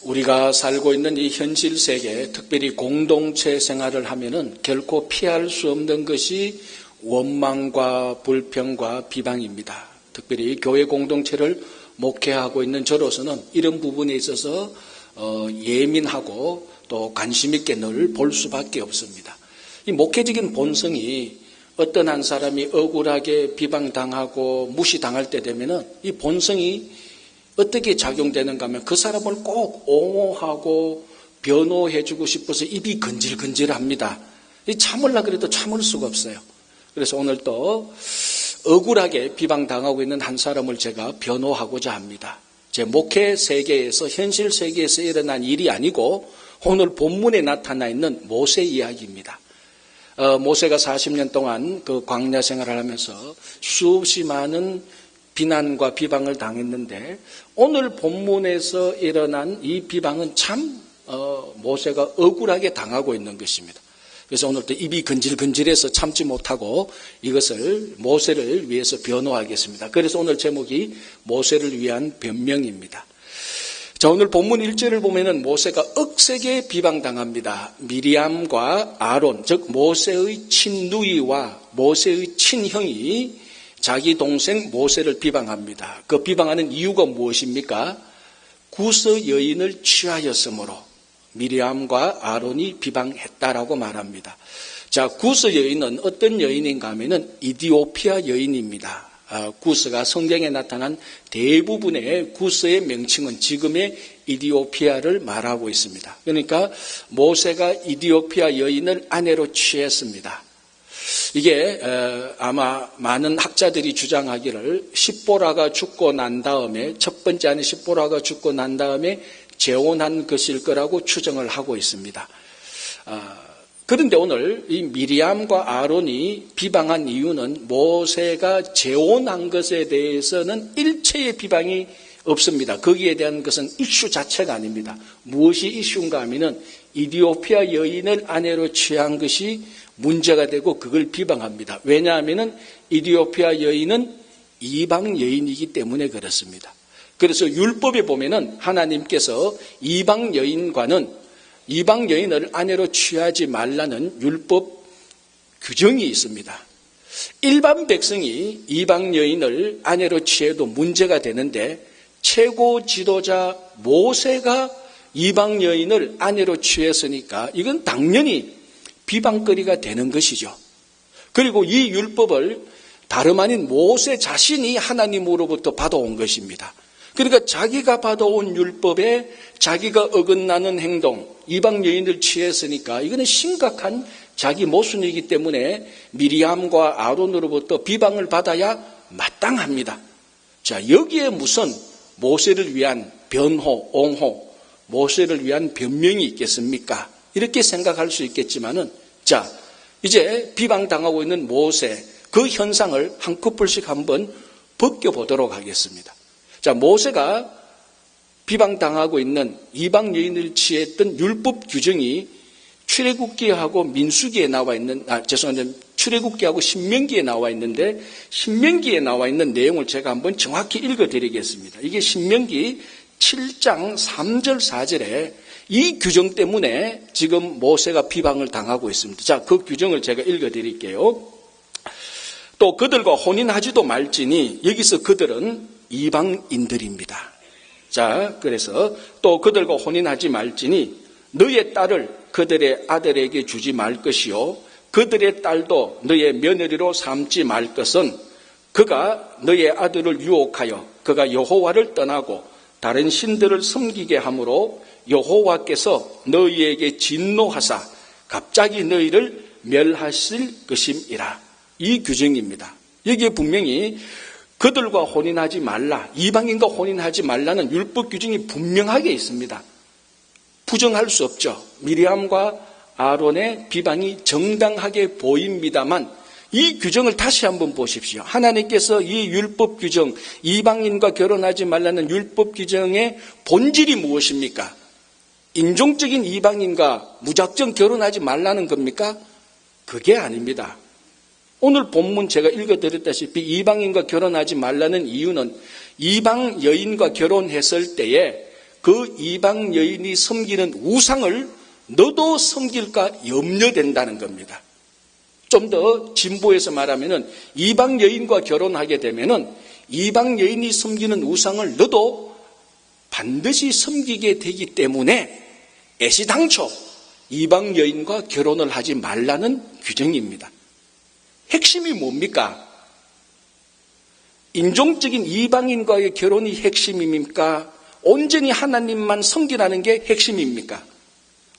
우리가 살고 있는 이 현실 세계, 특별히 공동체 생활을 하면은 결코 피할 수 없는 것이 원망과 불평과 비방입니다. 특별히 교회 공동체를 목회하고 있는 저로서는 이런 부분에 있어서 예민하고 또 관심 있게 늘 볼 수밖에 없습니다. 이 목회적인 본성이 어떤 한 사람이 억울하게 비방당하고 무시당할 때 되면은 이 본성이 어떻게 작용되는가 하면 그 사람을 꼭 옹호하고 변호해주고 싶어서 입이 근질근질합니다. 참으려고 그래도 참을 수가 없어요. 그래서 오늘 또 억울하게 비방당하고 있는 한 사람을 제가 변호하고자 합니다. 제 목회 세계에서, 현실 세계에서 일어난 일이 아니고 오늘 본문에 나타나 있는 모세 이야기입니다. 모세가 40년 동안 그 광야 생활을 하면서 수없이 많은 비난과 비방을 당했는데 오늘 본문에서 일어난 이 비방은 참 모세가 억울하게 당하고 있는 것입니다. 그래서 오늘 또 입이 근질근질해서 참지 못하고 이것을 모세를 위해서 변호하겠습니다. 그래서 오늘 제목이 모세를 위한 변명입니다. 자, 오늘 본문 1절을 보면은 모세가 억세게 비방당합니다. 미리암과 아론, 즉 모세의 친누이와 모세의 친형이 자기 동생 모세를 비방합니다. 그 비방하는 이유가 무엇입니까? 구스 여인을 취하였으므로 미리암과 아론이 비방했다라고 말합니다. 자, 구스 여인은 어떤 여인인가 하면은 이디오피아 여인입니다. 구스가 성경에 나타난 대부분의 구스의 명칭은 지금의 이디오피아를 말하고 있습니다. 그러니까 모세가 이디오피아 여인을 아내로 취했습니다. 이게 아마 많은 학자들이 주장하기를 십보라가 죽고 난 다음에, 첫 번째 아내 십보라가 죽고 난 다음에 재혼한 것일 거라고 추정을 하고 있습니다. 그런데 오늘 이 미리암과 아론이 비방한 이유는 모세가 재혼한 것에 대해서는 일체의 비방이 없습니다. 거기에 대한 것은 이슈 자체가 아닙니다. 무엇이 이슈인가 하면은 이디오피아 여인을 아내로 취한 것이 문제가 되고 그걸 비방합니다. 왜냐하면은 이디오피아 여인은 이방 여인이기 때문에 그렇습니다. 그래서 율법에 보면은 하나님께서 이방 여인을 아내로 취하지 말라는 율법 규정이 있습니다. 일반 백성이 이방 여인을 아내로 취해도 문제가 되는데 최고 지도자 모세가 이방 여인을 아내로 취했으니까 이건 당연히 비방거리가 되는 것이죠. 그리고 이 율법을 다름 아닌 모세 자신이 하나님으로부터 받아온 것입니다. 그러니까 자기가 받아온 율법에 자기가 어긋나는 행동, 이방 여인을 취했으니까 이거는 심각한 자기 모순이기 때문에 미리암과 아론으로부터 비방을 받아야 마땅합니다. 자, 여기에 무슨 모세를 위한 변호, 옹호, 모세를 위한 변명이 있겠습니까? 이렇게 생각할 수 있겠지만은, 자, 이제 비방당하고 있는 모세, 그 현상을 한 커플씩 한번 벗겨보도록 하겠습니다. 자, 모세가 비방당하고 있는 이방 여인을 취했던 율법 규정이 출애굽기하고 민수기에 나와 있는, 출애굽기하고 신명기에 나와 있는데 신명기에 나와 있는 내용을 제가 한번 정확히 읽어드리겠습니다. 이게 신명기 7장 3절 4절에 이 규정 때문에 지금 모세가 비방을 당하고 있습니다. 자, 그 규정을 제가 읽어드릴게요. 또 그들과 혼인하지도 말지니, 여기서 그들은 이방인들입니다. 자, 그래서 또 그들과 혼인하지 말지니 너의 딸을 그들의 아들에게 주지 말 것이요 그들의 딸도 너의 며느리로 삼지 말 것은 그가 너의 아들을 유혹하여 그가 여호와를 떠나고 다른 신들을 섬기게 함으로 여호와께서 너희에게 진노하사 갑자기 너희를 멸하실 것임이라. 이 규정입니다. 여기에 분명히 그들과 혼인하지 말라, 이방인과 혼인하지 말라는 율법 규정이 분명하게 있습니다. 부정할 수 없죠. 미리암과 아론의 비방이 정당하게 보입니다만 이 규정을 다시 한번 보십시오. 하나님께서 이 율법 규정, 이방인과 결혼하지 말라는 율법 규정의 본질이 무엇입니까? 인종적인 이방인과 무작정 결혼하지 말라는 겁니까? 그게 아닙니다. 오늘 본문 제가 읽어드렸다시피 이방인과 결혼하지 말라는 이유는 이방 여인과 결혼했을 때에 그 이방 여인이 섬기는 우상을 너도 섬길까 염려된다는 겁니다. 좀 더 진보해서 말하면은 이방 여인과 결혼하게 되면은 이방 여인이 섬기는 우상을 너도 반드시 섬기게 되기 때문에 애시당초 이방 여인과 결혼을 하지 말라는 규정입니다. 핵심이 뭡니까? 인종적인 이방인과의 결혼이 핵심입니까? 온전히 하나님만 섬기라는 게 핵심입니까?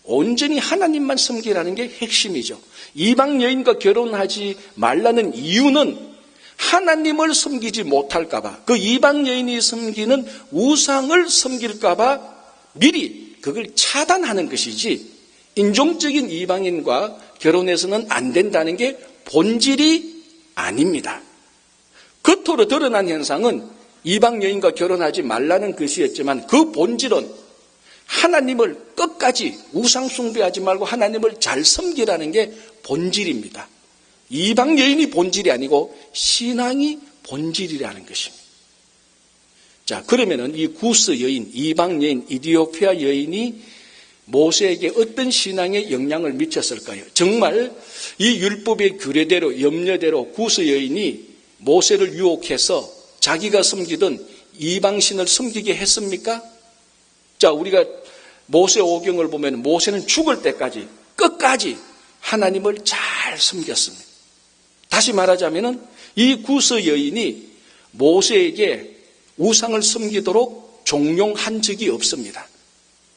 온전히 하나님만 섬기라는 게 핵심이죠. 이방 여인과 결혼하지 말라는 이유는 하나님을 섬기지 못할까 봐, 그 이방 여인이 섬기는 우상을 섬길까 봐 미리 그걸 차단하는 것이지, 인종적인 이방인과 결혼해서는 안 된다는 게 본질이 아닙니다. 겉으로 드러난 현상은 이방 여인과 결혼하지 말라는 것이었지만 그 본질은 하나님을 끝까지 우상 숭배하지 말고 하나님을 잘 섬기라는 게 본질입니다. 이방 여인이 본질이 아니고 신앙이 본질이라는 것입니다. 자, 그러면은 이 구스 여인, 이방 여인, 이디오피아 여인이 모세에게 어떤 신앙에 영향을 미쳤을까요? 정말 이 율법의 규례대로, 염려대로 구스 여인이 모세를 유혹해서 자기가 섬기던 이방신을 섬기게 했습니까? 자, 우리가 모세 오경을 보면 모세는 죽을 때까지 끝까지 하나님을 잘 섬겼습니다. 다시 말하자면은 이 구스 여인이 모세에게 우상을 섬기도록 종용한 적이 없습니다.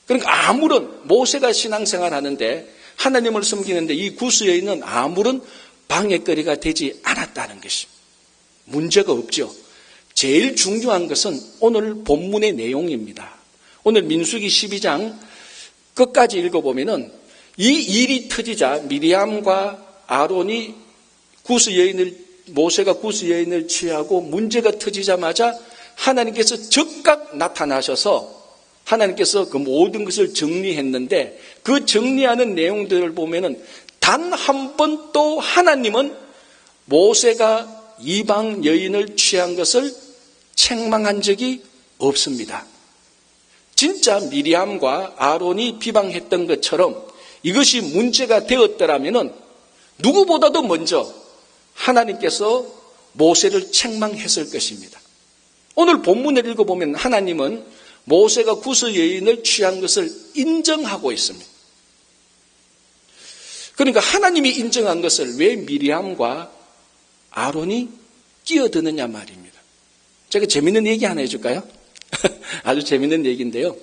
그러니까 아무런 모세가 신앙생활 하는데 하나님을 섬기는데 이 구스 여인은 아무런 방해거리가 되지 않았다는 것입니다. 문제가 없죠. 제일 중요한 것은 오늘 본문의 내용입니다. 오늘 민수기 12장 끝까지 읽어보면은 이 일이 터지자 미리암과 아론이 모세가 구스 여인을 취하고 문제가 터지자마자 하나님께서 즉각 나타나셔서 하나님께서 그 모든 것을 정리했는데, 그 정리하는 내용들을 보면은 단 한 번도 하나님은 모세가 이방 여인을 취한 것을 책망한 적이 없습니다. 진짜 미리암과 아론이 비방했던 것처럼 이것이 문제가 되었더라면은 누구보다도 먼저 하나님께서 모세를 책망했을 것입니다. 오늘 본문을 읽어보면 하나님은 모세가 구스 여인을 취한 것을 인정하고 있습니다. 그러니까 하나님이 인정한 것을 왜 미리암과 아론이 끼어드느냐 말입니다. 제가 재밌는 얘기 하나 해줄까요? 아주 재밌는 얘기인데요.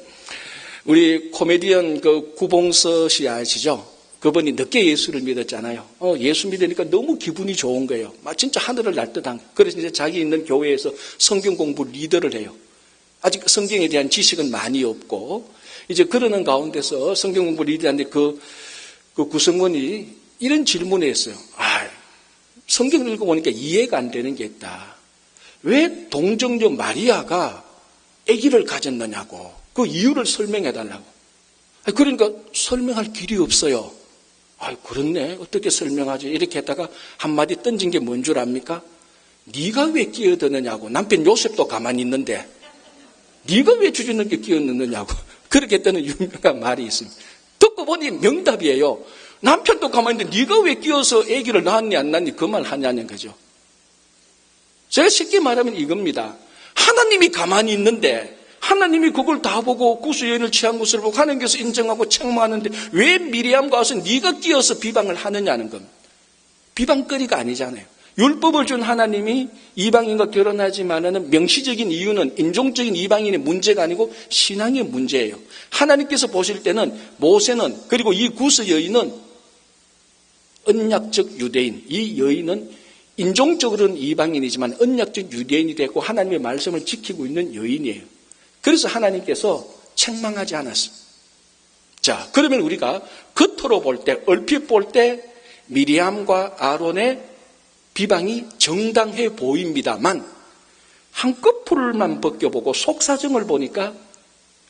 우리 코미디언 그 구봉서 씨 아시죠? 그분이 늦게 예수를 믿었잖아요. 예수 믿으니까 너무 기분이 좋은 거예요. 진짜 하늘을 날 듯한. 그래서 이제 자기 있는 교회에서 성경 공부 리더를 해요. 아직 성경에 대한 지식은 많이 없고, 이제 그러는 가운데서 성경 공부 리더한테 그 구성원이 이런 질문을 했어요. 성경을 읽어보니까 이해가 안 되는 게 있다. 왜 동정녀 마리아가 아기를 가졌느냐고. 그 이유를 설명해달라고. 그러니까 설명할 길이 없어요. 그렇네. 어떻게 설명하지? 이렇게 했다가 한마디 던진 게 뭔 줄 압니까? 네가 왜 끼어드느냐고. 남편 요셉도 가만히 있는데 네가 왜 주저넘게 끼어넣느냐고. 그렇게 했다는 유명한 말이 있습니다. 듣고 보니 명답이에요. 남편도 가만히 있는데 네가 왜 끼어서 아기를 낳았니 안 낳았니 그 말 하냐는 거죠. 제가 쉽게 말하면 이겁니다. 하나님이 가만히 있는데 하나님이 그걸 다 보고 구스 여인을 취한 것을 보고 하나님께서 인정하고 책망하는데 왜 미리암과 와서 네가 끼어서 비방을 하느냐는 겁니다. 비방거리가 아니잖아요. 율법을 준 하나님이 이방인과 결혼하지만은 명시적인 이유는 인종적인 이방인의 문제가 아니고 신앙의 문제예요. 하나님께서 보실 때는 모세는, 그리고 이 구스 여인은 언약적 유대인, 이 여인은 인종적으로는 이방인이지만 언약적 유대인이 되고 하나님의 말씀을 지키고 있는 여인이에요. 그래서 하나님께서 책망하지 않았습니다. 자, 그러면 우리가 겉으로 볼 때, 얼핏 볼 때 미리암과 아론의 비방이 정당해 보입니다만 한꺼풀만 벗겨보고 속사정을 보니까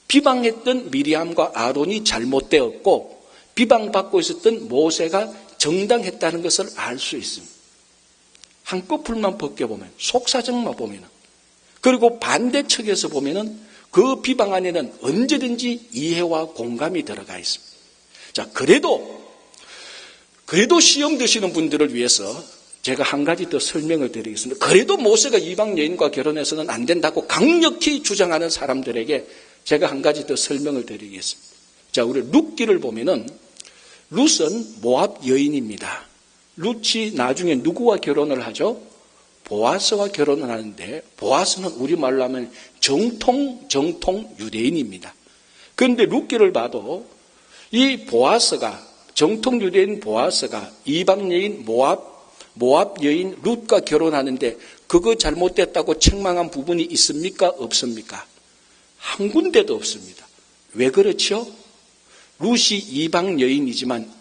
비방했던 미리암과 아론이 잘못되었고 비방받고 있었던 모세가 정당했다는 것을 알 수 있습니다. 한꺼풀만 벗겨보면, 속사정만 보면, 그리고 반대측에서 보면은 그 비방 안에는 언제든지 이해와 공감이 들어가 있습니다. 자, 그래도 시험 드시는 분들을 위해서 제가 한 가지 더 설명을 드리겠습니다. 그래도 모세가 이방 여인과 결혼해서는 안 된다고 강력히 주장하는 사람들에게 제가 한 가지 더 설명을 드리겠습니다. 자, 우리 룻기를 보면은 룻은 모압 여인입니다. 룻이 나중에 누구와 결혼을 하죠? 보아스와 결혼을 하는데, 보아스는 우리말로 하면 정통 유대인입니다. 그런데 룻기를 봐도 이 보아스가, 정통 유대인 보아스가 이방 여인 모압 여인 룻과 결혼하는데 그거 잘못됐다고 책망한 부분이 있습니까? 없습니까? 한 군데도 없습니다. 왜 그렇죠? 룻이 이방 여인이지만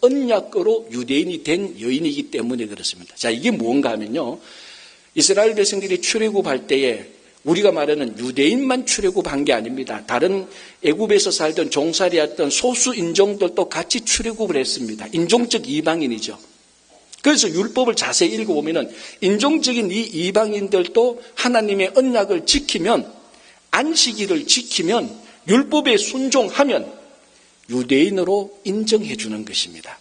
언약으로 유대인이 된 여인이기 때문에 그렇습니다. 자, 이게 뭔가 하면요, 이스라엘 백성들이 출애굽할 때에 우리가 말하는 유대인만 출애굽한 게 아닙니다. 다른 애굽에서 살던 종살이였던 소수 인종들도 같이 출애굽을 했습니다. 인종적 이방인이죠. 그래서 율법을 자세히 읽어보면 인종적인 이 이방인들도 하나님의 언약을 지키면, 안식일을 지키면, 율법에 순종하면 유대인으로 인정해 주는 것입니다.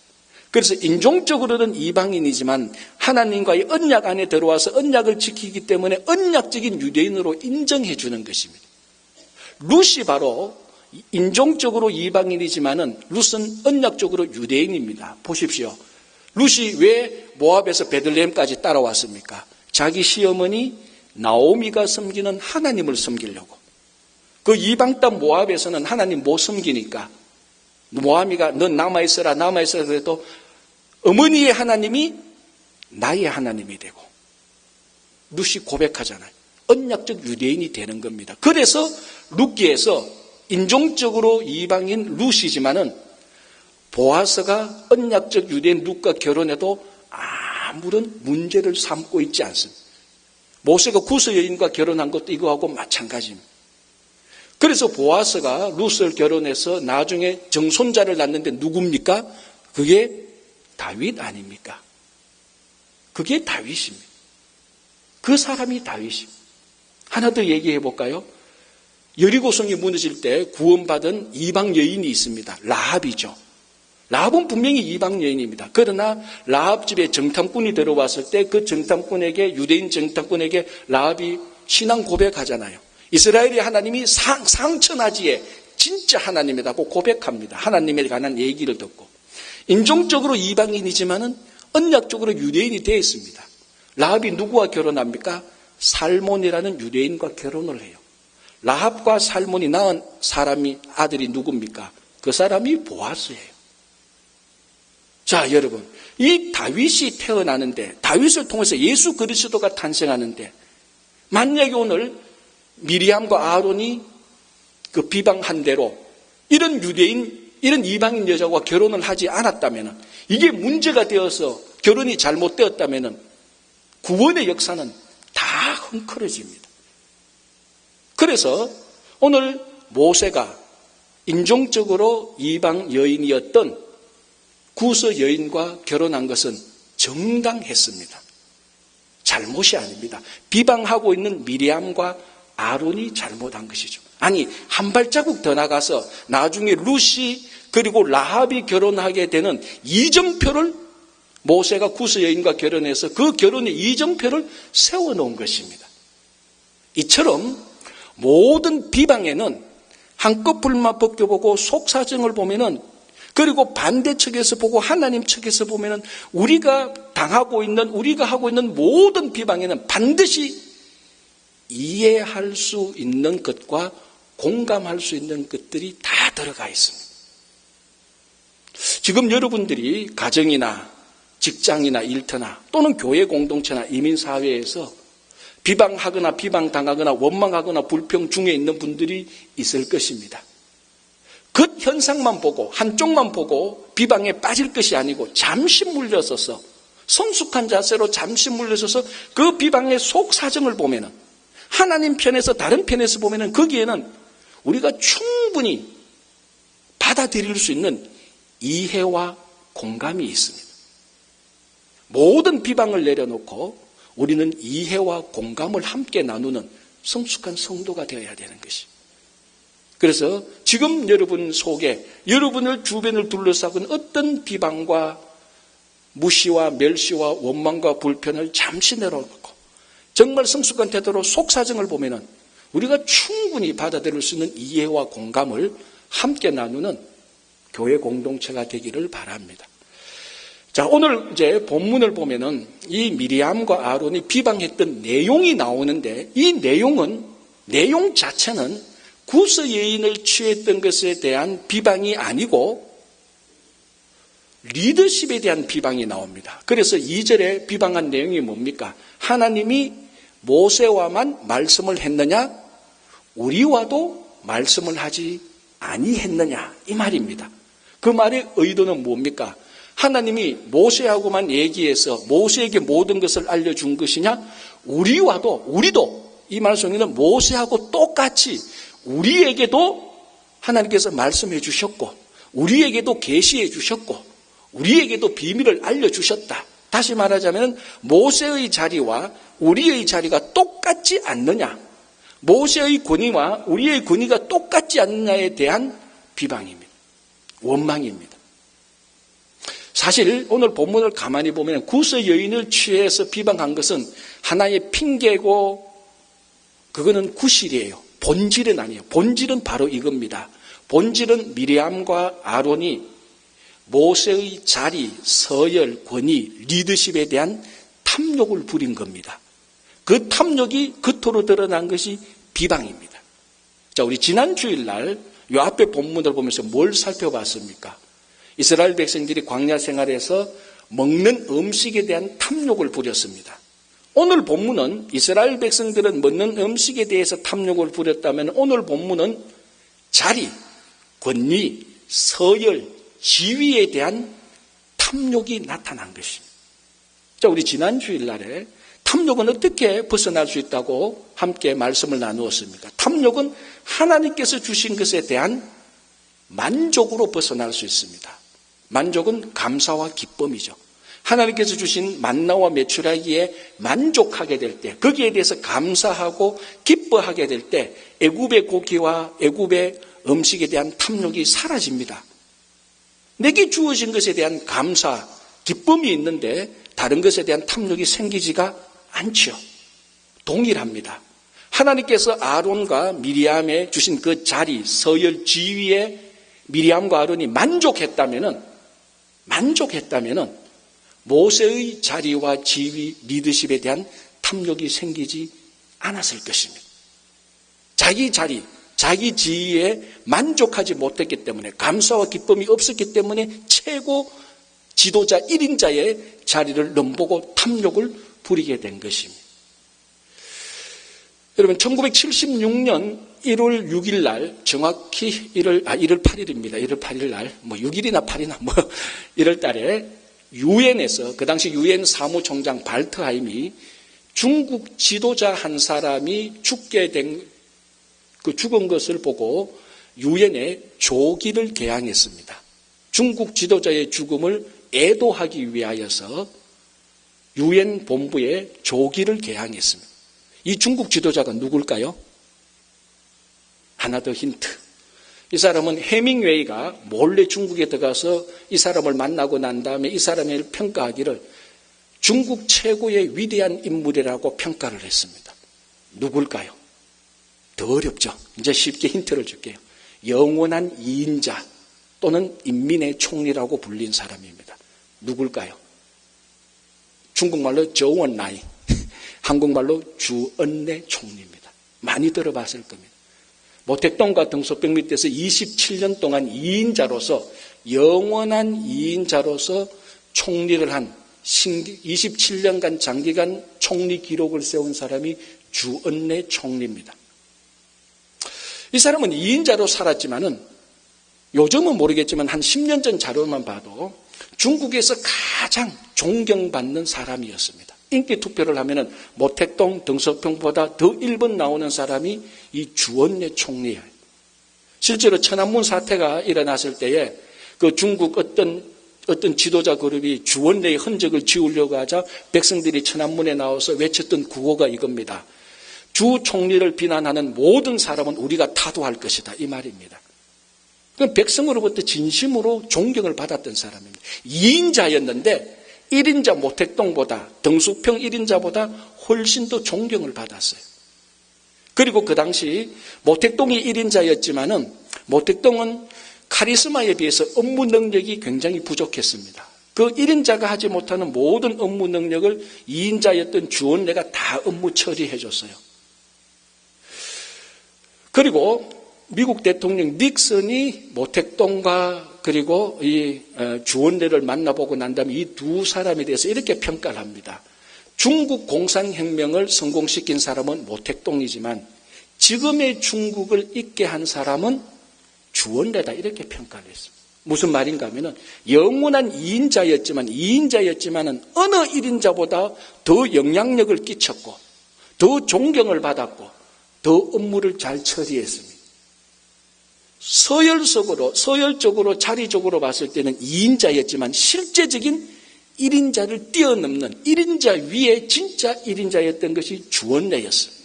그래서 인종적으로는 이방인이지만 하나님과의 언약 안에 들어와서 언약을 지키기 때문에 언약적인 유대인으로 인정해 주는 것입니다. 룻이 바로 인종적으로 이방인이지만은 룻은 언약적으로 유대인입니다. 보십시오. 룻이 왜 모압에서 베들레헴까지 따라왔습니까? 자기 시어머니 나오미가 섬기는 하나님을 섬기려고. 그 이방 땅 모압에서는 하나님 못 섬기니까 모압이가 넌 남아있어라 그래도 어머니의 하나님이 나의 하나님이 되고, 룻이 고백하잖아요. 언약적 유대인이 되는 겁니다. 그래서 룻기에서 인종적으로 이방인 룻이지만은 보아스가 언약적 유대인 룻과 결혼해도 아무런 문제를 삼고 있지 않습니다. 모세가 구스 여인과 결혼한 것도 이거하고 마찬가지입니다. 그래서 보아스가 룻을 결혼해서 나중에 정손자를 낳는데 누굽니까? 그게 다윗 아닙니까? 그게 다윗입니다. 그 사람이 다윗입니다. 하나 더 얘기해 볼까요? 여리고성이 무너질 때 구원받은 이방 여인이 있습니다. 라합이죠. 라합은 분명히 이방 여인입니다. 그러나 라합 집에 정탐꾼이 들어왔을 때 그 정탐꾼에게, 유대인 정탐꾼에게 라합이 신앙 고백하잖아요. 이스라엘의 하나님이 상천하지에 진짜 하나님이라고 고백합니다. 하나님에 관한 얘기를 듣고. 인종적으로 이방인이지만은 언약적으로 유대인이 되어 있습니다. 라합이 누구와 결혼합니까? 살몬이라는 유대인과 결혼을 해요. 라합과 살몬이 낳은 사람이 아들이 누굽니까? 그 사람이 보아스예요. 자, 여러분, 이 다윗이 태어나는데, 다윗을 통해서 예수 그리스도가 탄생하는데, 만약에 오늘 미리암과 아론이 그 비방한 대로 이런 유대인, 이런 이방인 여자와 결혼을 하지 않았다면, 이게 문제가 되어서 결혼이 잘못되었다면 구원의 역사는 다 헝클어집니다. 그래서 오늘 모세가 인종적으로 이방 여인이었던 구스 여인과 결혼한 것은 정당했습니다. 잘못이 아닙니다. 비방하고 있는 미리암과 아론이 잘못한 것이죠. 아니, 한 발자국 더 나가서 나중에 룻이 그리고 라합이 결혼하게 되는 이정표를 모세가 구스 여인과 결혼해서 그 결혼의 이정표를 세워놓은 것입니다. 이처럼 모든 비방에는 한꺼풀만 벗겨보고 속사정을 보면은, 그리고 반대 측에서 보고 하나님 측에서 보면은 우리가 하고 있는 모든 비방에는 반드시 이해할 수 있는 것과 공감할 수 있는 것들이 다 들어가 있습니다. 지금 여러분들이 가정이나 직장이나 일터나 또는 교회 공동체나 이민사회에서 비방하거나 비방당하거나 원망하거나 불평 중에 있는 분들이 있을 것입니다. 그 현상만 보고 한쪽만 보고 비방에 빠질 것이 아니고 잠시 물러서서 성숙한 자세로 잠시 물러서서 그 비방의 속사정을 보면은, 하나님 편에서 다른 편에서 보면은 거기에는 우리가 충분히 받아들일 수 있는 이해와 공감이 있습니다. 모든 비방을 내려놓고 우리는 이해와 공감을 함께 나누는 성숙한 성도가 되어야 되는 것이. 그래서 지금 여러분 속에 여러분을 주변을 둘러싸고 있는 어떤 비방과 무시와 멸시와 원망과 불편을 잠시 내려놓고 정말 성숙한 태도로 속사정을 보면은 우리가 충분히 받아들일 수 있는 이해와 공감을 함께 나누는 교회 공동체가 되기를 바랍니다. 자, 오늘 이제 본문을 보면은 이 미리암과 아론이 비방했던 내용이 나오는데 이 내용 자체는 구스 여인을 취했던 것에 대한 비방이 아니고 리더십에 대한 비방이 나옵니다. 그래서 2절에 비방한 내용이 뭡니까? 하나님이 모세와만 말씀을 했느냐? 우리와도 말씀을 하지 아니했느냐? 이 말입니다. 그 말의 의도는 뭡니까? 하나님이 모세하고만 얘기해서 모세에게 모든 것을 알려준 것이냐? 우리도 이 말 속에는 모세하고 똑같이 우리에게도 하나님께서 말씀해 주셨고 우리에게도 계시해 주셨고 우리에게도 비밀을 알려주셨다. 다시 말하자면 모세의 자리와 우리의 자리가 똑같지 않느냐, 모세의 권위와 우리의 권위가 똑같지 않느냐에 대한 비방입니다. 원망입니다. 사실 오늘 본문을 가만히 보면 구스 여인을 취해서 비방한 것은 하나의 핑계고 그거는 구실이에요. 본질은 아니에요. 본질은 바로 이겁니다. 본질은 미리암과 아론이 모세의 자리, 서열, 권위, 리더십에 대한 탐욕을 부린 겁니다. 그 탐욕이 겉으로 드러난 것이 비방입니다. 자, 우리 지난 주일날 이 앞에 본문을 보면서 뭘 살펴봤습니까? 이스라엘 백성들이 광야 생활에서 먹는 음식에 대한 탐욕을 부렸습니다. 오늘 본문은 이스라엘 백성들은 먹는 음식에 대해서 탐욕을 부렸다면 오늘 본문은 자리, 권위, 서열, 지위에 대한 탐욕이 나타난 것입니다. 자, 우리 지난 주일날에 탐욕은 어떻게 벗어날 수 있다고 함께 말씀을 나누었습니까? 탐욕은 하나님께서 주신 것에 대한 만족으로 벗어날 수 있습니다. 만족은 감사와 기쁨이죠. 하나님께서 주신 만나와 메추라기에 만족하게 될 때, 거기에 대해서 감사하고 기뻐하게 될 때 애굽의 고기와 애굽의 음식에 대한 탐욕이 사라집니다. 내게 주어진 것에 대한 감사, 기쁨이 있는데 다른 것에 대한 탐욕이 생기지가 않죠. 동일합니다. 하나님께서 아론과 미리암에 주신 그 자리, 서열, 지위에 미리암과 아론이 만족했다면은 모세의 자리와 지위, 리더십에 대한 탐욕이 생기지 않았을 것입니다. 자기 자리, 자기 지위에 만족하지 못했기 때문에 감사와 기쁨이 없었기 때문에 최고 지도자 1인자의 자리를 넘보고 탐욕을 부리게 된 것입니다. 여러분 1976년 1월 6일 날 정확히 1월 8일입니다. 1월 8일 날 6일이나 8일이나 1월 달에 유엔에서 그 당시 유엔 사무총장 발트하임이 중국 지도자 한 사람이 죽게 된 그 죽은 것을 보고 유엔에 조기를 개항했습니다. 중국 지도자의 죽음을 애도하기 위하여서 유엔 본부에 조기를 개항했습니다. 이 중국 지도자가 누굴까요? 하나 더 힌트. 이 사람은 해밍웨이가 몰래 중국에 들어가서 이 사람을 만나고 난 다음에 이 사람을 평가하기를 중국 최고의 위대한 인물이라고 평가를 했습니다. 누굴까요? 더 어렵죠. 이제 쉽게 힌트를 줄게요. 영원한 2인자 또는 인민의 총리라고 불린 사람입니다. 누굴까요? 중국말로 저원나이, 한국말로 주언내 총리입니다. 많이 들어봤을 겁니다. 모택동과 등소병 밑에서 27년 동안 2인자로서 영원한 2인자로서 총리를 한 27년간 장기간 총리 기록을 세운 사람이 주언내 총리입니다. 이 사람은 2인자로 살았지만은 요즘은 모르겠지만 한 10년 전 자료만 봐도 중국에서 가장 존경받는 사람이었습니다. 인기 투표를 하면은 모택동, 등소평보다 더 1번 나오는 사람이 이 주언내 총리예요. 실제로 천안문 사태가 일어났을 때에 그 중국 어떤 지도자 그룹이 주언내의 흔적을 지우려고 하자 백성들이 천안문에 나와서 외쳤던 구호가 이겁니다. 주 총리를 비난하는 모든 사람은 우리가 타도할 것이다, 이 말입니다. 그럼 백성으로부터 진심으로 존경을 받았던 사람입니다. 2인자였는데 1인자 모택동보다, 등수평 1인자보다 훨씬 더 존경을 받았어요. 그리고 그 당시 모택동이 1인자였지만은 모택동은 카리스마에 비해서 업무 능력이 굉장히 부족했습니다. 그 1인자가 하지 못하는 모든 업무 능력을 2인자였던 주원래가 다 업무 처리해 줬어요. 그리고 미국 대통령 닉슨이 모택동과 그리고 이 주원래를 만나보고 난 다음에 이 두 사람에 대해서 이렇게 평가를 합니다. 중국 공산혁명을 성공시킨 사람은 모택동이지만 지금의 중국을 있게 한 사람은 주원래다, 이렇게 평가를 했습니다. 무슨 말인가 하면은 영원한 2인자였지만은 어느 1인자보다 더 영향력을 끼쳤고 더 존경을 받았고 더 업무를 잘 처리했습니다. 서열적으로 자리적으로 봤을 때는 2인자였지만 실제적인 1인자를 뛰어넘는 1인자 위에 진짜 1인자였던 것이 주원래였습니다.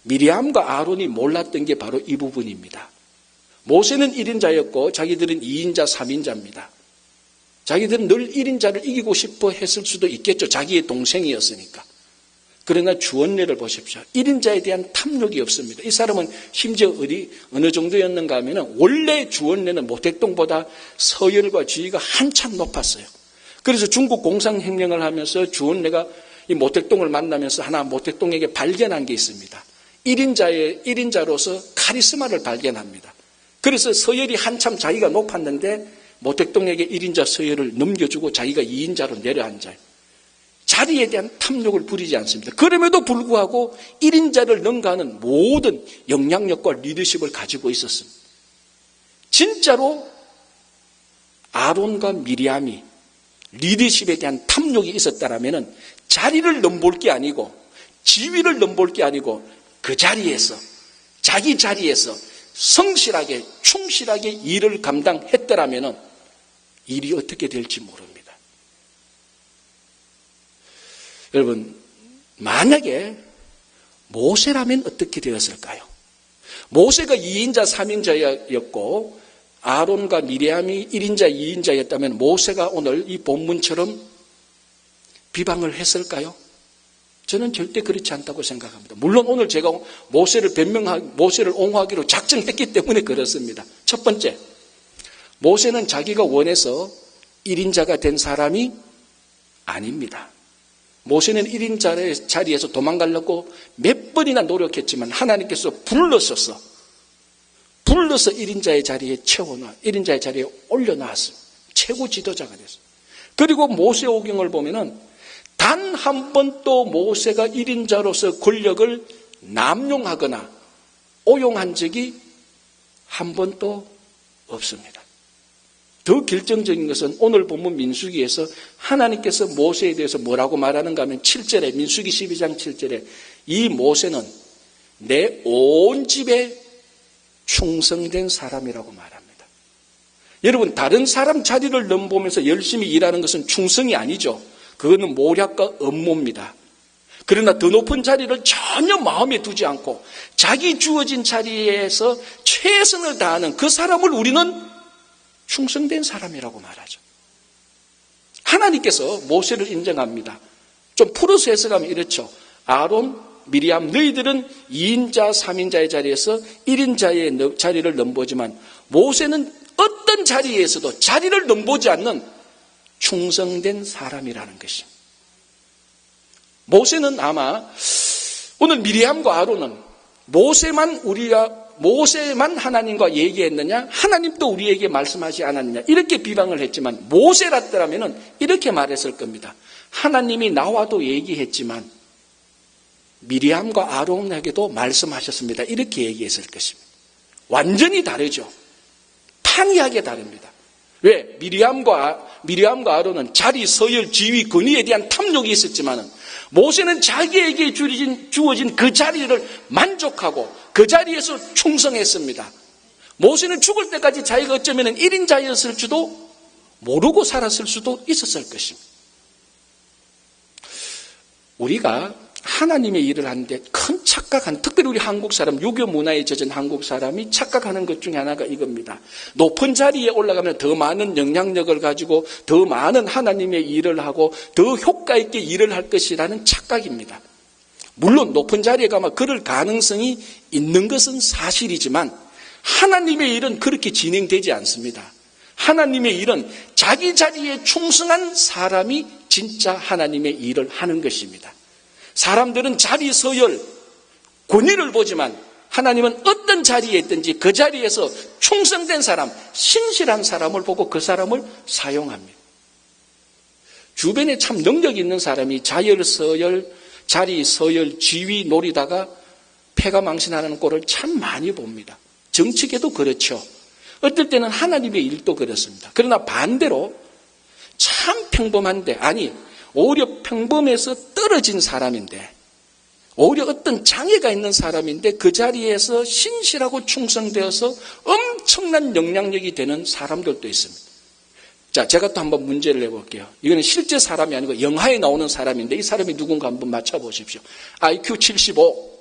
미리암과 아론이 몰랐던 게 바로 이 부분입니다. 모세는 1인자였고 자기들은 2인자, 3인자입니다. 자기들은 늘 1인자를 이기고 싶어 했을 수도 있겠죠. 자기의 동생이었으니까. 그러나 주원래를 보십시오. 1인자에 대한 탐욕이 없습니다. 이 사람은 심지어 어느 정도였는가 하면 원래 주원래는 모택동보다 서열과 지위가 한참 높았어요. 그래서 중국 공산혁명을 하면서 주원래가 이 모택동을 만나면서 하나 모택동에게 발견한 게 있습니다. 1인자로서 카리스마를 발견합니다. 그래서 서열이 한참 자기가 높았는데 모택동에게 1인자 서열을 넘겨주고 자기가 2인자로 내려앉아요. 자리에 대한 탐욕을 부리지 않습니다. 그럼에도 불구하고 1인자를 능가하는 모든 영향력과 리더십을 가지고 있었습니다. 진짜로 아론과 미리암이 리더십에 대한 탐욕이 있었다면 자리를 넘볼 게 아니고 지위를 넘볼 게 아니고 그 자리에서 자기 자리에서 성실하게 충실하게 일을 감당했더라면 일이 어떻게 될지 모릅니다. 여러분, 만약에 모세라면 어떻게 되었을까요? 모세가 2인자, 3인자였고 아론과 미리암이 1인자, 2인자였다면 모세가 오늘 이 본문처럼 비방을 했을까요? 저는 절대 그렇지 않다고 생각합니다. 물론 오늘 제가 모세를 옹호하기로 작정했기 때문에 그렇습니다. 첫 번째, 모세는 자기가 원해서 1인자가 된 사람이 아닙니다. 모세는 1인자의 자리에서 도망가려고 몇 번이나 노력했지만 하나님께서 불러서 1인자의 자리에 채워놔, 1인자의 자리에 올려놨습니다. 최고 지도자가 됐습니다. 그리고 모세오경을 보면은 단 한 번도 모세가 1인자로서 권력을 남용하거나 오용한 적이 한 번도 없습니다. 더 결정적인 것은 오늘 본문 민수기에서 하나님께서 모세에 대해서 뭐라고 말하는가 하면 7절에 민수기 12장 7절에 이 모세는 내 온 집에 충성된 사람이라고 말합니다. 여러분, 다른 사람 자리를 넘보면서 열심히 일하는 것은 충성이 아니죠. 그거는 모략과 업무입니다. 그러나 더 높은 자리를 전혀 마음에 두지 않고 자기 주어진 자리에서 최선을 다하는 그 사람을 우리는 충성된 사람이라고 말하죠. 하나님께서 모세를 인정합니다. 좀 풀어서 해석하면 이렇죠. 아론, 미리암, 너희들은 2인자, 3인자의 자리에서 1인자의 자리를 넘보지만 모세는 어떤 자리에서도 자리를 넘보지 않는 충성된 사람이라는 것입니다. 모세는 아마 오늘 미리암과 아론은 모세만 하나님과 얘기했느냐, 하나님도 우리에게 말씀하지 않았느냐 이렇게 비방을 했지만 모세라더라면 이렇게 말했을 겁니다. 하나님이 나와도 얘기했지만 미리암과 아론에게도 말씀하셨습니다. 이렇게 얘기했을 것입니다. 완전히 다르죠. 판이하게 다릅니다. 왜? 미리암과 아론은 자리, 서열, 지위, 권위에 대한 탐욕이 있었지만 모세는 자기에게 주어진 그 자리를 만족하고 그 자리에서 충성했습니다. 모세는 죽을 때까지 자기가 어쩌면 1인자였을지도 모르고 살았을 수도 있었을 것입니다. 우리가 하나님의 일을 하는데 큰 착각한, 특별히 우리 한국 사람, 유교 문화에 젖은 한국 사람이 착각하는 것 중에 하나가 이겁니다. 높은 자리에 올라가면 더 많은 영향력을 가지고 더 많은 하나님의 일을 하고 더 효과 있게 일을 할 것이라는 착각입니다. 물론 높은 자리에 가면 그럴 가능성이 있는 것은 사실이지만 하나님의 일은 그렇게 진행되지 않습니다. 하나님의 일은 자기 자리에 충성한 사람이 진짜 하나님의 일을 하는 것입니다. 사람들은 자리 서열, 권위를 보지만 하나님은 어떤 자리에 있든지 그 자리에서 충성된 사람, 신실한 사람을 보고 그 사람을 사용합니다. 주변에 참 능력 있는 사람이 자리 서열, 지위 노리다가 패가 망신하는 꼴을 참 많이 봅니다. 정치계도 그렇죠. 어떨 때는 하나님의 일도 그렇습니다. 그러나 반대로 참 평범한데, 아니 오히려 평범해서 떨어진 사람인데, 오히려 어떤 장애가 있는 사람인데 그 자리에서 신실하고 충성되어서 엄청난 영향력이 되는 사람들도 있습니다. 자, 제가 또 한번 문제를 내볼게요. 이거는 실제 사람이 아니고 영화에 나오는 사람인데 이 사람이 누군가 한번 맞춰보십시오. IQ 75,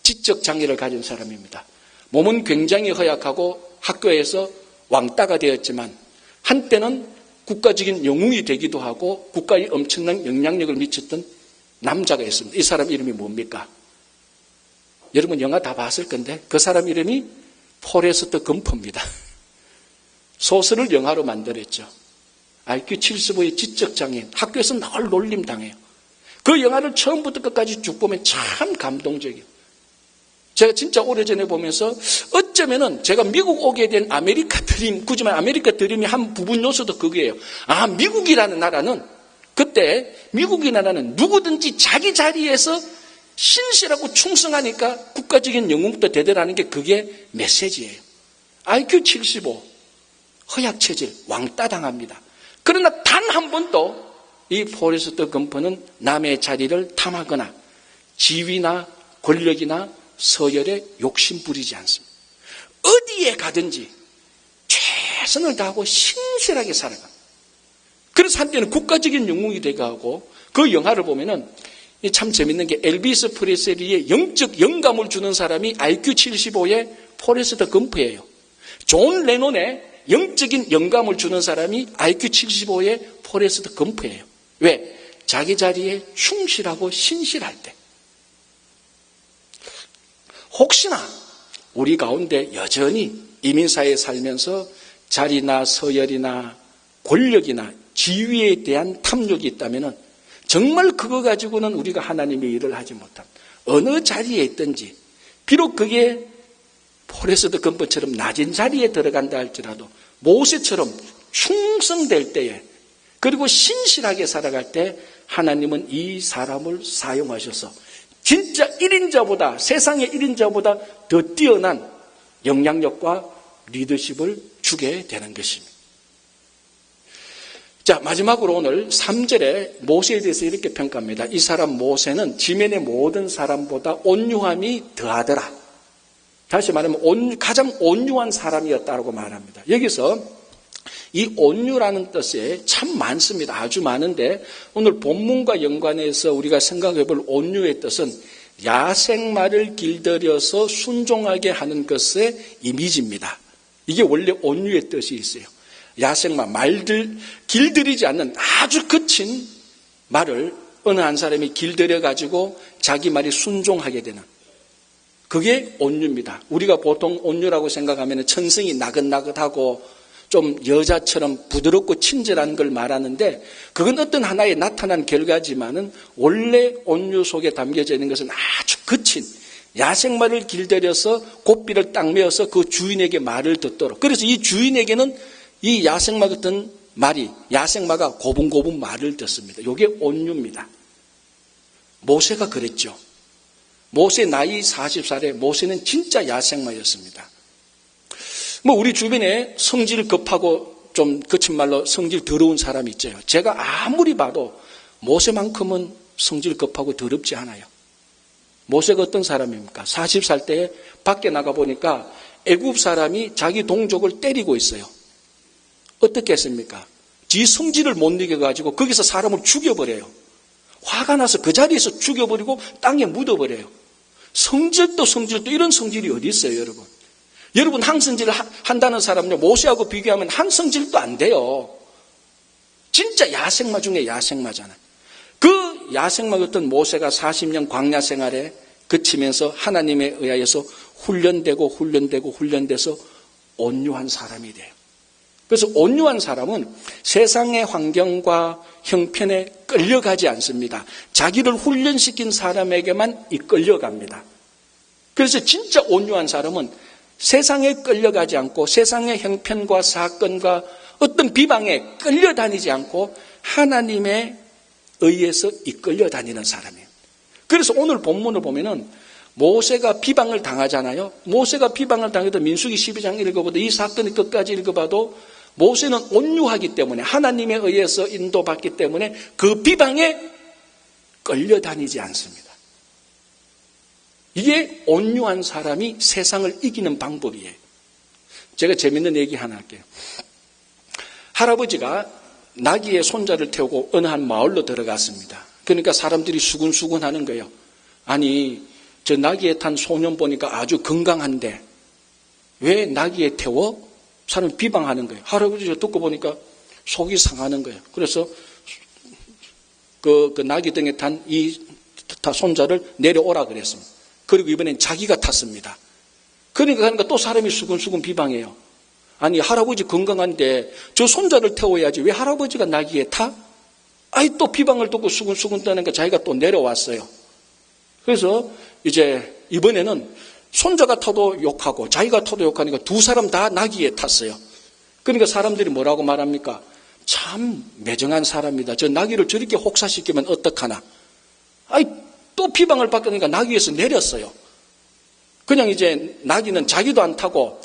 지적 장애를 가진 사람입니다. 몸은 굉장히 허약하고 학교에서 왕따가 되었지만 한때는 국가적인 영웅이 되기도 하고 국가에 엄청난 영향력을 미쳤던 남자가 있습니다. 이 사람 이름이 뭡니까? 여러분 영화 다 봤을 건데 그 사람 이름이 포레스트 검프입니다. 소설을 영화로 만들었죠. IQ 75의 지적장애인, 학교에서 늘 놀림당해요. 그 영화를 처음부터 끝까지 쭉 보면 참 감동적이에요. 제가 진짜 오래전에 보면서 어쩌면은 제가 미국 오게 된 아메리카 드림, 굳이 아메리카 드림의 한 부분 요소도 그거예요. 아, 미국이라는 나라는, 그때 미국이라는 누구든지 자기 자리에서 신실하고 충성하니까 국가적인 영웅도 되더라는 게 그게 메시지예요. IQ 75, 허약체질, 왕따당합니다. 그러나 단 한 번도 이 포레스트 검프는 남의 자리를 탐하거나 지위나 권력이나 서열에 욕심 부리지 않습니다. 어디에 가든지 최선을 다하고 신실하게 살아갑니다. 그래서 한때는 국가적인 영웅이 되고, 그 영화를 보면은 참 재밌는 게 엘비스 프레슬리의 영적 영감을 주는 사람이 IQ 75의 포레스트 검프예요. 존 레논의 영적인 영감을 주는 사람이 IQ 75의 포레스트 검프예요. 왜? 자기 자리에 충실하고 신실할 때. 혹시나 우리 가운데 여전히 이민사회에 살면서 자리나 서열이나 권력이나 지위에 대한 탐욕이 있다면 정말 그거 가지고는 우리가 하나님의 일을 하지 못합니다. 어느 자리에 있든지 비록 그게 포레스트 검프처럼 낮은 자리에 들어간다 할지라도 모세처럼 충성될 때에, 그리고 신실하게 살아갈 때 하나님은 이 사람을 사용하셔서 진짜 1인자보다, 세상의 1인자보다 더 뛰어난 영향력과 리더십을 주게 되는 것입니다. 자, 마지막으로 오늘 3절에 모세에 대해서 이렇게 평가합니다. 이 사람 모세는 지면의 모든 사람보다 온유함이 더하더라. 다시 말하면 가장 온유한 사람이었다고 말합니다. 여기서 이 온유라는 뜻에 참 많습니다. 아주 많은데 오늘 본문과 연관해서 우리가 생각해 볼 온유의 뜻은 야생마를 길들여서 순종하게 하는 것의 이미지입니다. 이게 원래 온유의 뜻이 있어요. 야생마, 길들이지 않는 아주 거친 말을 어느 한 사람이 길들여 가지고 자기 말이 순종하게 되는, 그게 온유입니다. 우리가 보통 온유라고 생각하면 천성이 나긋나긋하고 좀 여자처럼 부드럽고 친절한 걸 말하는데, 그건 어떤 하나의 나타난 결과지만은 원래 온유 속에 담겨져 있는 것은 아주 거친 야생마를 길들여서 고삐를 딱 메어서 그 주인에게 말을 듣도록. 그래서 이 주인에게는 이 야생마 같은 말이, 야생마가 고분고분 말을 듣습니다. 이게 온유입니다. 모세가 그랬죠. 모세 나이 40살에 모세는 진짜 야생마였습니다. 우리 주변에 성질 급하고 좀 거친 말로 성질 더러운 사람이 있죠. 제가 아무리 봐도 모세만큼은 성질 급하고 더럽지 않아요. 모세가 어떤 사람입니까? 40살 때 밖에 나가 보니까 애굽 사람이 자기 동족을 때리고 있어요. 어떻게 했습니까? 지 성질을 못 이겨가지고 거기서 사람을 죽여버려요. 화가 나서 그 자리에서 죽여버리고 땅에 묻어버려요. 성질도 이런 성질이 어디 있어요, 여러분? 여러분 항성질을 한다는 사람은요, 모세하고 비교하면 한성질도 안 돼요. 진짜 야생마 중에 야생마잖아요. 그 야생마였던 모세가 40년 광야 생활에 그치면서 하나님에 의하여서 훈련돼서 온유한 사람이 돼요. 그래서 온유한 사람은 세상의 환경과 형편에 끌려가지 않습니다. 자기를 훈련시킨 사람에게만 이끌려갑니다. 그래서 진짜 온유한 사람은 세상에 끌려가지 않고 세상의 형편과 사건과 어떤 비방에 끌려다니지 않고 하나님에 의해서 이끌려 다니는 사람이에요. 그래서 오늘 본문을 보면은 모세가 비방을 당하잖아요. 모세가 비방을 당해도 민수기 12장 읽어봐도 이 사건의 끝까지 읽어봐도 모세는 온유하기 때문에 하나님에 의해서 인도받기 때문에 그 비방에 끌려다니지 않습니다. 이게 온유한 사람이 세상을 이기는 방법이에요. 제가 재밌는 얘기 하나 할게요. 할아버지가 나귀의 손자를 태우고 어느 한 마을로 들어갔습니다. 그러니까 사람들이 수군수군 하는 거예요. 아니, 저 나귀에 탄 소년 보니까 아주 건강한데 왜 나귀에 태워? 사람이 비방하는 거예요. 할아버지가 듣고 보니까 속이 상하는 거예요. 그래서 그 나귀 등에 탄 이 손자를 내려오라 그랬습니다. 그리고 이번엔 자기가 탔습니다. 그러니까 또 사람이 수군수군 비방해요. 아니, 할아버지 건강한데 저 손자를 태워야지 왜 할아버지가 나귀에 타? 아이, 또 비방을 듣고 수군수군 떠니까 자기가 또 내려왔어요. 그래서 이제 이번에는 손자가 타도 욕하고 자기가 타도 욕하니까 두 사람 다 나귀에 탔어요. 그러니까 사람들이 뭐라고 말합니까? 참 매정한 사람이다. 저 나귀를 저렇게 혹사시키면 어떡하나. 아이, 또 비방을 받으니까 나귀에서 내렸어요. 그냥 이제 나귀는 자기도 안 타고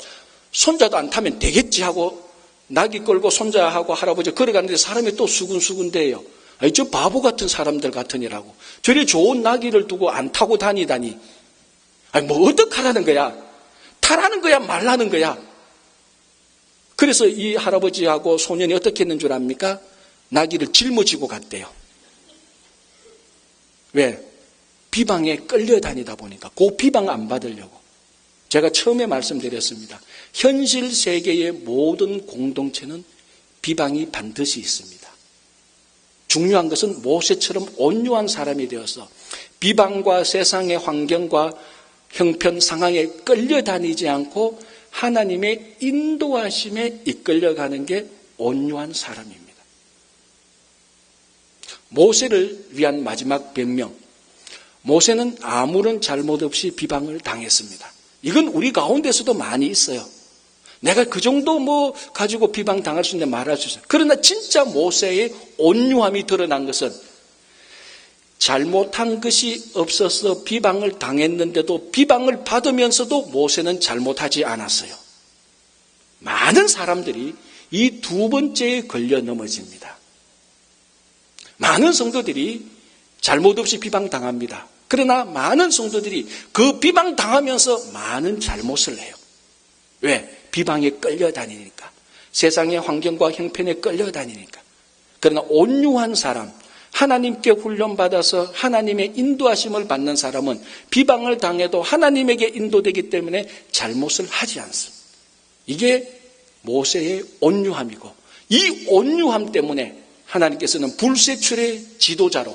손자도 안 타면 되겠지 하고 나귀 끌고 손자하고 할아버지 걸어가는데 사람이 또 수군수군대요. 아이, 저 바보 같은 사람들 같으니라고. 저리 좋은 나귀를 두고 안 타고 다니다니. 아니, 뭐 어떡하라는 거야? 타라는 거야? 말라는 거야? 그래서 이 할아버지하고 소년이 어떻게 했는 줄 압니까? 나귀를 짊어지고 갔대요. 왜? 비방에 끌려다니다 보니까 그 비방 안 받으려고. 제가 처음에 말씀드렸습니다. 현실 세계의 모든 공동체는 비방이 반드시 있습니다. 중요한 것은 모세처럼 온유한 사람이 되어서 비방과 세상의 환경과 형편 상황에 끌려다니지 않고 하나님의 인도하심에 이끌려가는 게 온유한 사람입니다. 모세를 위한 마지막 변명. 모세는 아무런 잘못 없이 비방을 당했습니다. 이건 우리 가운데서도 많이 있어요. 내가 그 정도 가지고 비방 당할 수 있는데 말할 수 있어요. 그러나 진짜 모세의 온유함이 드러난 것은 잘못한 것이 없어서 비방을 당했는데도 비방을 받으면서도 모세는 잘못하지 않았어요. 많은 사람들이 이 두 번째에 걸려 넘어집니다. 많은 성도들이 잘못 없이 비방 당합니다. 그러나 많은 성도들이 그 비방 당하면서 많은 잘못을 해요. 왜? 비방에 끌려다니니까. 세상의 환경과 형편에 끌려다니니까. 그러나 온유한 사람, 하나님께 훈련받아서 하나님의 인도하심을 받는 사람은 비방을 당해도 하나님에게 인도되기 때문에 잘못을 하지 않습니다. 이게 모세의 온유함이고, 이 온유함 때문에 하나님께서는 불세출의 지도자로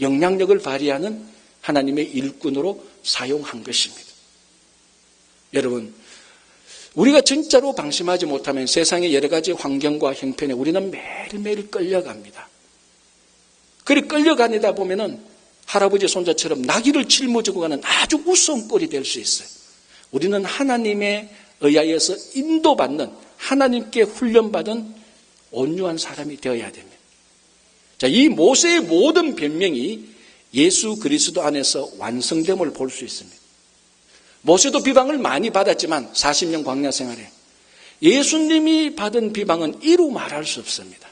영향력을 발휘하는 하나님의 일꾼으로 사용한 것입니다. 여러분, 우리가 진짜로 방심하지 못하면 세상의 여러 가지 환경과 형편에 우리는 매일매일 끌려갑니다. 그리 끌려가니다 보면은 할아버지 손자처럼 나귀를 짊어지고 가는 아주 무서운 꼴이 될 수 있어요. 우리는 하나님에 의하여서 인도받는, 하나님께 훈련받은 온유한 사람이 되어야 됩니다. 자, 이 모세의 모든 변명이 예수 그리스도 안에서 완성됨을 볼 수 있습니다. 모세도 비방을 많이 받았지만 40년 광야 생활에 예수님이 받은 비방은 이루 말할 수 없습니다.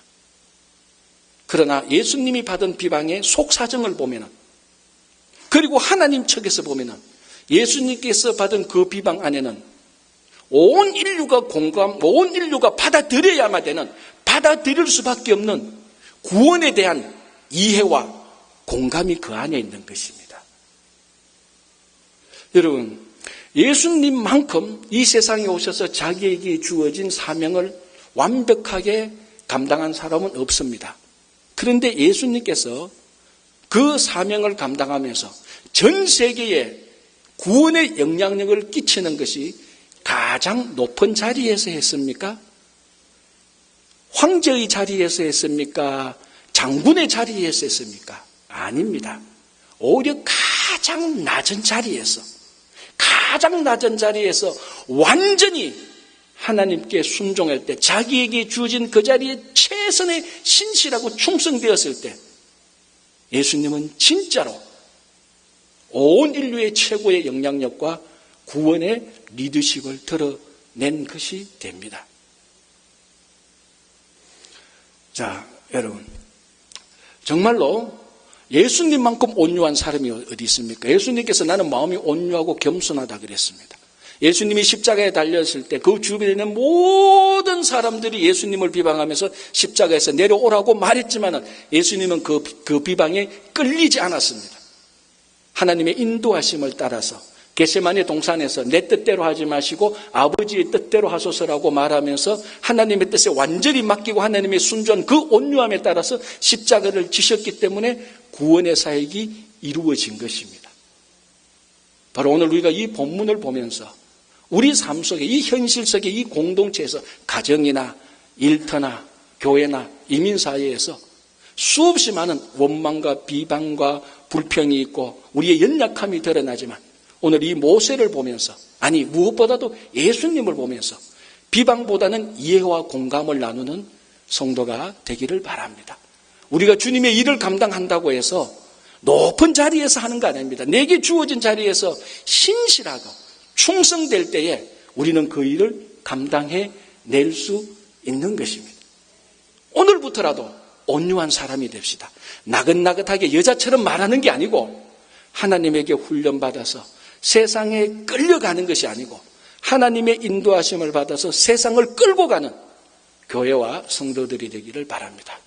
그러나 예수님이 받은 비방의 속사정을 보면은, 그리고 하나님 측에서 보면은 예수님께서 받은 그 비방 안에는 온 인류가 받아들여야만 되는, 받아들일 수밖에 없는 구원에 대한 이해와 공감이 그 안에 있는 것입니다. 여러분, 예수님만큼 이 세상에 오셔서 자기에게 주어진 사명을 완벽하게 감당한 사람은 없습니다. 그런데 예수님께서 그 사명을 감당하면서 전 세계에 구원의 영향력을 끼치는 것이 가장 높은 자리에서 했습니까? 황제의 자리에서 했습니까? 장군의 자리에서 했습니까? 아닙니다. 오히려 가장 낮은 자리에서 완전히 하나님께 순종할 때, 자기에게 주어진 그 자리에 최선의 신실하고 충성되었을 때 예수님은 진짜로 온 인류의 최고의 영향력과 구원의 리더십을 드러낸 것이 됩니다. 자, 여러분, 정말로 예수님만큼 온유한 사람이 어디 있습니까? 예수님께서 나는 마음이 온유하고 겸손하다 그랬습니다. 예수님이 십자가에 달렸을 때 그 주변에 있는 모든 사람들이 예수님을 비방하면서 십자가에서 내려오라고 말했지만 예수님은 그 비방에 끌리지 않았습니다. 하나님의 인도하심을 따라서 겟세마네 동산에서 내 뜻대로 하지 마시고 아버지의 뜻대로 하소서라고 말하면서 하나님의 뜻에 완전히 맡기고 하나님의 순종한 그 온유함에 따라서 십자가를 지셨기 때문에 구원의 사역이 이루어진 것입니다. 바로 오늘 우리가 이 본문을 보면서 우리 삶 속에, 이 현실 속에, 이 공동체에서 가정이나 일터나 교회나 이민사회에서 수없이 많은 원망과 비방과 불평이 있고 우리의 연약함이 드러나지만 오늘 이 모세를 보면서, 아니 무엇보다도 예수님을 보면서 비방보다는 이해와 공감을 나누는 성도가 되기를 바랍니다. 우리가 주님의 일을 감당한다고 해서 높은 자리에서 하는 거 아닙니다. 내게 주어진 자리에서 신실하고 충성될 때에 우리는 그 일을 감당해 낼 수 있는 것입니다. 오늘부터라도 온유한 사람이 됩시다. 나긋나긋하게 여자처럼 말하는 게 아니고 하나님에게 훈련받아서 세상에 끌려가는 것이 아니고 하나님의 인도하심을 받아서 세상을 끌고 가는 교회와 성도들이 되기를 바랍니다.